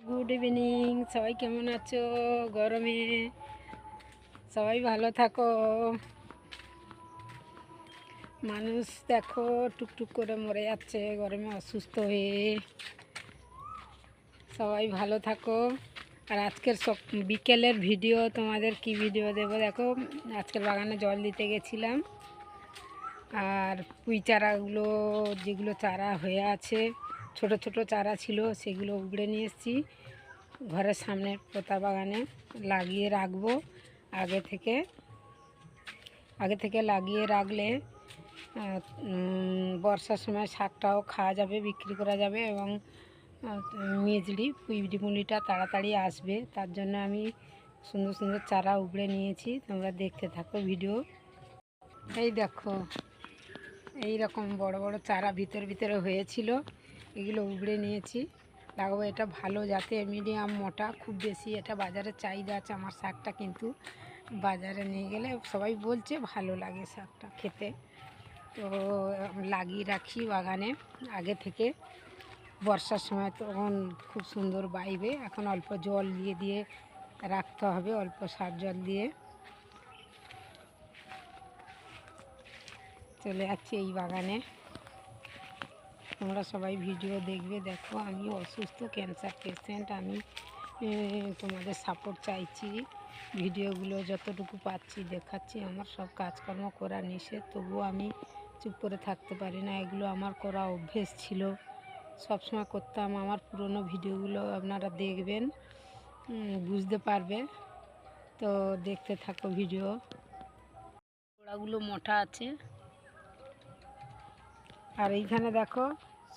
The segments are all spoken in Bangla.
গুড ইভিনিং, সবাই কেমন আছো? গরমে সবাই ভালো থাকো। মানুষ দেখো টুকটুক করে মরে যাচ্ছে গরমে অসুস্থ হয়ে। সবাই ভালো থাকো। আর আজকের বিকেলের ভিডিও, তোমাদের কি ভিডিও দেবো দেখো। আজকের বাগানে জল দিতে গেছিলাম, আর পুঁই চারাগুলো যেগুলো চারা হয়ে আছে, ছোট ছোট চারা ছিল, সেগুলো উগড়ে নিয়ে এসেছি। ঘরের সামনে পোতা বাগানে লাগিয়ে রাখবো। আগে থেকে লাগিয়ে রাখলে বর্ষার সময় শাকটাও খাওয়া যাবে, বিক্রি করা যাবে, এবং মেজড়ি পুঁইডিমুলিটা তাড়াতাড়ি আসবে। তার জন্য আমি সুন্দর সুন্দর চারা উগড়ে নিয়েছি। তোমরা দেখতে থাকো ভিডিও। এই দেখো, এই রকম বড় বড় চারা ভিতরে হয়েছিল, এগুলো উগড়ে নিয়েছি, লাগাবো। এটা ভালো জাতের, মিডিয়াম মোটা, খুব বেশি এটা বাজারে চাহিদা আছে। আমার শাকটা কিন্তু বাজারে নিয়ে গেলে সবাই বলছে ভালো লাগে শাকটা খেতে, তো লাগিয়ে রাখি বাগানে আগে থেকে। বর্ষার সময় তখন খুব সুন্দর বাইবে। এখন অল্প জল দিয়ে দিয়ে রাখতে হবে, অল্প সার জল দিয়ে। চলে যাচ্ছি এই বাগানে, তোমরা সবাই ভিডিও দেখবে। দেখো, আমি অসুস্থ, ক্যান্সার পেশেন্ট, আমি তোমাদের সাপোর্ট চাইছি। ভিডিওগুলো যতটুকু পাচ্ছি দেখাচ্ছি। আমার সব কাজকর্ম করা নিষেধ, তবুও আমি চুপ করে থাকতে পারি না। এগুলো আমার করা অভ্যেস ছিল, সবসময় করতাম। আমার পুরনো ভিডিওগুলো আপনারা দেখবেন, বুঝতে পারবে। তো দেখতে থাকো ভিডিও। গোড়াগুলো মোটা আছে। আর এইখানে দেখো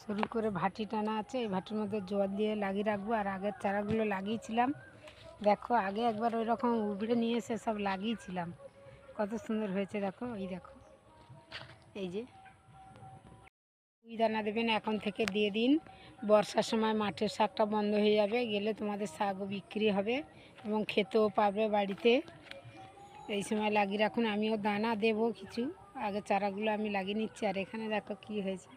সরু করে ভাটি টানা আছে, এই ভাটির মধ্যে জল দিয়ে লাগিয়ে রাখবো। আর আগের চারাগুলো লাগিয়েছিলাম, দেখো আগে একবার ওই রকম উবড়ে নিয়ে এসে সব লাগিয়েছিলাম, কত সুন্দর হয়েছে দেখো। এই দেখো, এই যে পুঁই দানা দেবেন, এখন থেকে দিয়ে দিন। বর্ষার সময় মাঠের শাকটা বন্ধ হয়ে যাবে, গেলে তোমাদের শাকও বিক্রি হবে এবং খেতেও পাবে বাড়িতে। এই সময় লাগিয়ে রাখুন, আমিও দানা দেবো কিছু। আগে চারাগুলো আমি লাগিয়ে নিচ্ছি। আর এখানে দেখো কি হয়েছে,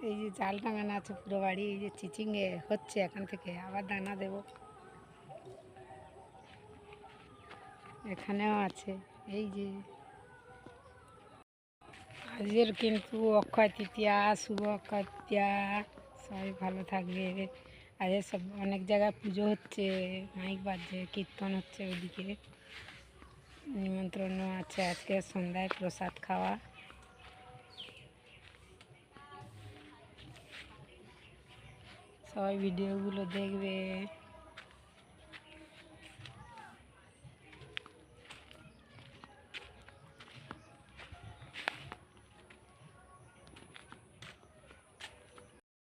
এই যে জাল টাঙানো আছে পুরো বাড়ি, এই যে চিচিংয়ে হচ্ছে, এখান থেকে আবার দানা দেব। এখানেও আছে, এই যে। আজকের কিন্তু অক্ষয় তৃতীয়া, শুভ অক্ষয় তৃতীয়া, সবাই ভালো থাকবে। আজকে সব অনেক জায়গায় পুজো হচ্ছে, মাইক বাজছে, কীর্তন হচ্ছে, ওদিকে নিমন্ত্রণ আছে। আজকে সন্ধ্যায় প্রসাদ খাওয়া। সবাই ভিডিওগুলো দেখবে।